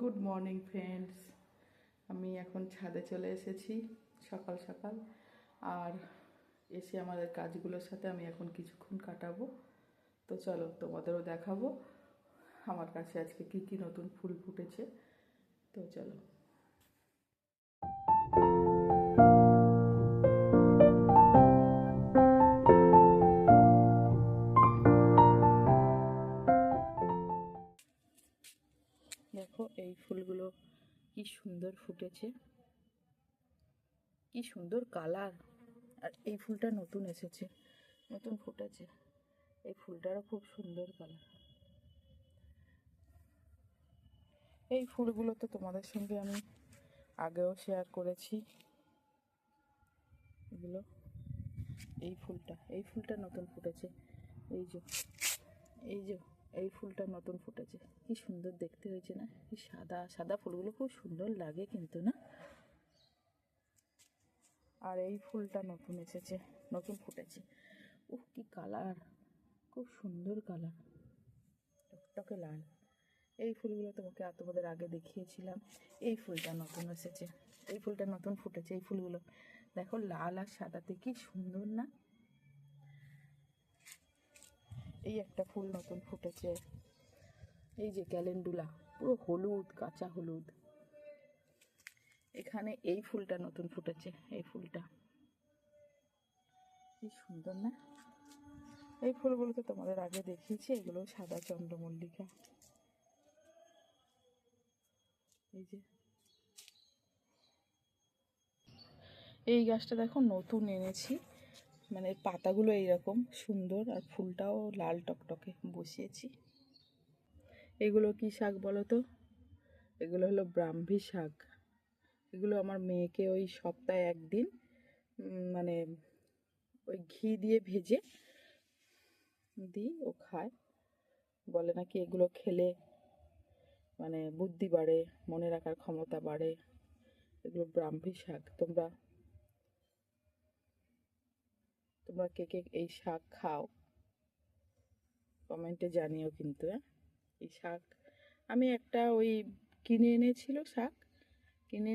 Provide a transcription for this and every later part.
Good morning friends. আমি এখন ছাদে চলে এসেছি সকাল সকাল। আর এসে আমাদের কাজগুলোর সাথে আমি এখন কিছুক্ষণ কাটাবো। তো চলো তোমাদেরও দেখাবো আমার কাছে আজকে কি কি নতুন ফুল ফুটেছে। তো চলো। দেখো এই ফুলগুলো কি সুন্দর ফুটেছে, কি সুন্দর কালার। আর এই ফুলটা নতুন এসেছে, নতুন ফুটেছে। এই ফুলটারও খুব সুন্দর কালার। এই ফুলগুলো তো তোমাদের সঙ্গে আমি আগেও শেয়ার করেছি। এগুলো এই ফুলটা নতুন ফুটেছে। এই যে এই যে এই ফুলটা নতুন ফুটেছে, কি সুন্দর দেখতে হয়েছে না? এই সাদা সাদা ফুলগুলো খুব সুন্দর লাগে কিন্তু, না? আর এই ফুলটা নতুন এসেছে, নতুন ফুটেছে। উহ, কি কালার, খুব সুন্দর কালার, টকটকে লাল। এই ফুলগুলো তোমাদের আগে দেখিয়েছিলাম। এই ফুলটা নতুন এসেছে, এই ফুলটা নতুন ফুটেছে। এই ফুলগুলো দেখো, লাল আর সাদাতে কি সুন্দর না? এই একটা ফুল নতুন ফুটেছে, এই যে ক্যালেন্ডুলা, পুরো হলুদ, কাঁচা হলুদ। এখানে এই ফুলটা নতুন ফুটেছে, এই ফুলটা কি সুন্দর না? এই ফুলগুলো তো তোমাদের আগে দেখিয়েছি। এগুলো সাদা চন্দ্রমল্লিকা। এই যে এই গাছটা দেখো, নতুন এনেছি, মানে পাতাগুলো এইরকম সুন্দর আর ফুলটাও লাল টকটকে বসিয়েছি। এগুলো কি শাক বলো তো? এগুলো হলো ব্রাহ্মী শাক। এগুলো আমার মেয়েকে ওই সপ্তাহে একদিন মানে ওই ঘি দিয়ে ভেজে দিই, ও খায়। বলে নাকি এগুলো খেলে মানে বুদ্ধি বাড়ে, মনে রাখার ক্ষমতা বাড়ে। এগুলো ব্রাহ্মী শাক। তোমরা কে কে এই শাক খাও কমেন্টে জানিও কিন্তু। এই শাক আমি একটা ওই কিনে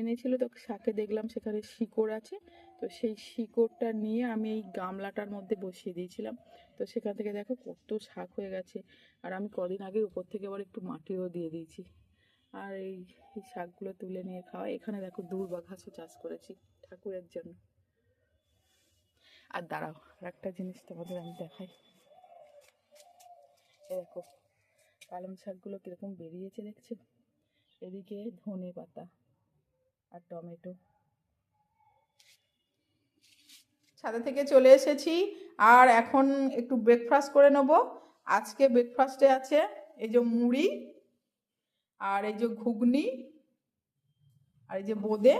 এনেছিল তো শাকে দেখলাম সেখানে শিকড় আছে। তো সেই শিকড়টা নিয়ে আমি এই গামলাটার মধ্যে বসিয়ে দিয়েছিলাম। তো সেখান থেকে দেখো কত শাক হয়ে গেছে। আর আমি কদিন আগে উপর থেকে আবার একটু মাটিও দিয়ে দিয়েছি। আর এই শাকগুলো তুলে নিয়ে খাওয়া। এখানে দেখো দূর্বা ঘাসও চাষ করেছি ঠাকুরের জন্য। আর দাঁড়াও, আর একটা জিনিস তোমাদের আমি দেখাই। দেখো পালং শাকগুলো কিরকম বেরিয়েছে, দেখছো? এদিকে ধনে পাতা আর টমেটো। ছাদে থেকে চলে এসেছি আর এখন একটু ব্রেকফাস্ট করে নেব। আজকে ব্রেকফাস্টে আছে এই যে মুড়ি, আর এই যে ঘুগনি, আর এই যে বোঁদে,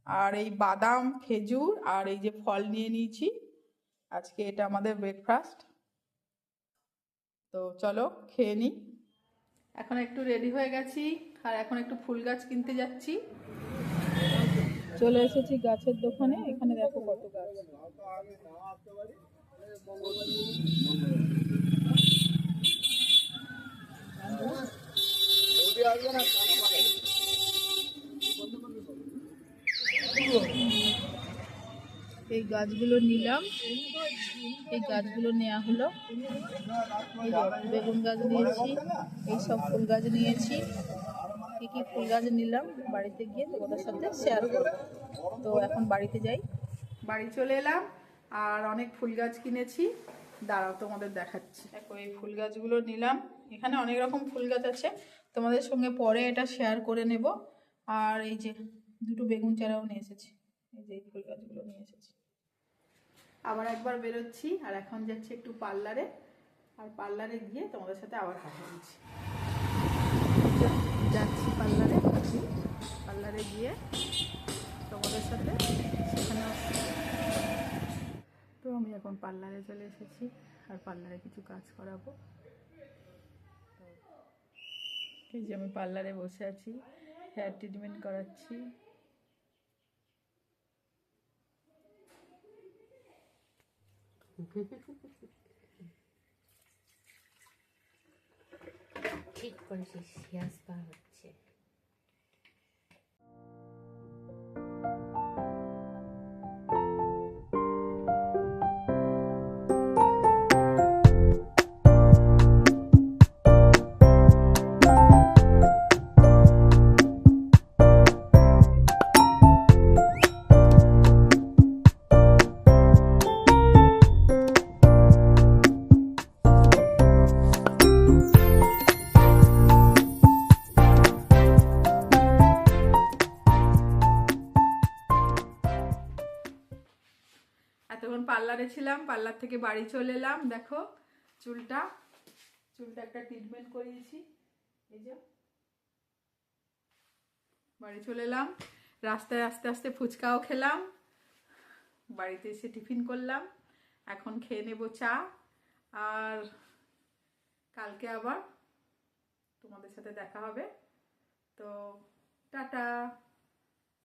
আর এই বাদাম, খেজুর, আর এই যে ফল নিয়ে নিয়েছি। আজকে এটা আমাদের ব্রেকফাস্ট। তো চলো খেয়ে নিই। এখন একটু রেডি হয়ে গেছি আর এখন একটু ফুল গাছ কিনতে যাচ্ছি। চলে এসেছি গাছের দোকানে। এখানে দেখো কত গাছ। এই গাছগুলো নিলাম, এই গাছগুলো নেওয়া হলো। এই বেগুন গাছ নিয়েছি, এই সব ফুল গাছ নিয়েছি। কী কী ফুল গাছ নিলাম বাড়িতে গিয়ে তোমাদের সাথে শেয়ার করব। তো এখন বাড়িতে যাই। বাড়ি চলে এলাম আর অনেক ফুল গাছ কিনেছি। দাঁড়াও তোমাদের দেখাচ্ছি। দেখো এই ফুল গাছগুলো নিলাম। এখানে অনেক রকম ফুল গাছ আছে, তোমাদের সঙ্গে পরে এটা শেয়ার করে নেব। আর এই যে দুটো বেগুন চারাও নিয়ে এসেছি। এই যে এই ফুল গাছগুলো নিয়ে এসেছি। আবার একবার বেরোচ্ছি আর এখন যাচ্ছি একটু পার্লারে। আর পার্লারে গিয়ে তোমাদের সাথে আবার কথা বলছি। যাচ্ছি পার্লারে গিয়ে তোমাদের সাথে সেখানে। তো আমি এখন পার্লারে চলে এসেছি আর পার্লারে কিছু কাজ করাবো। এই যে আমি পার্লারে বসে আছি, হেয়ার ট্রিটমেন্ট করাচ্ছি। ঠিক করেছিস, হেয়ার স্পা হচ্ছে। পার্লারে ছিলাম, পার্লার থেকে বাড়ি চলে এলাম। দেখো চুলটা একটা ট্রিটমেন্ট করিয়েছি। এই যে বাড়ি চলে এলাম, রাস্তায় আস্তে আস্তে ফুচকাও খেলাম, বাড়িতে এসে টিফিন করলাম। এখন খেয়ে নেব চা, আর কালকে আবার তোমাদের সাথে দেখা হবে। তো টাটা।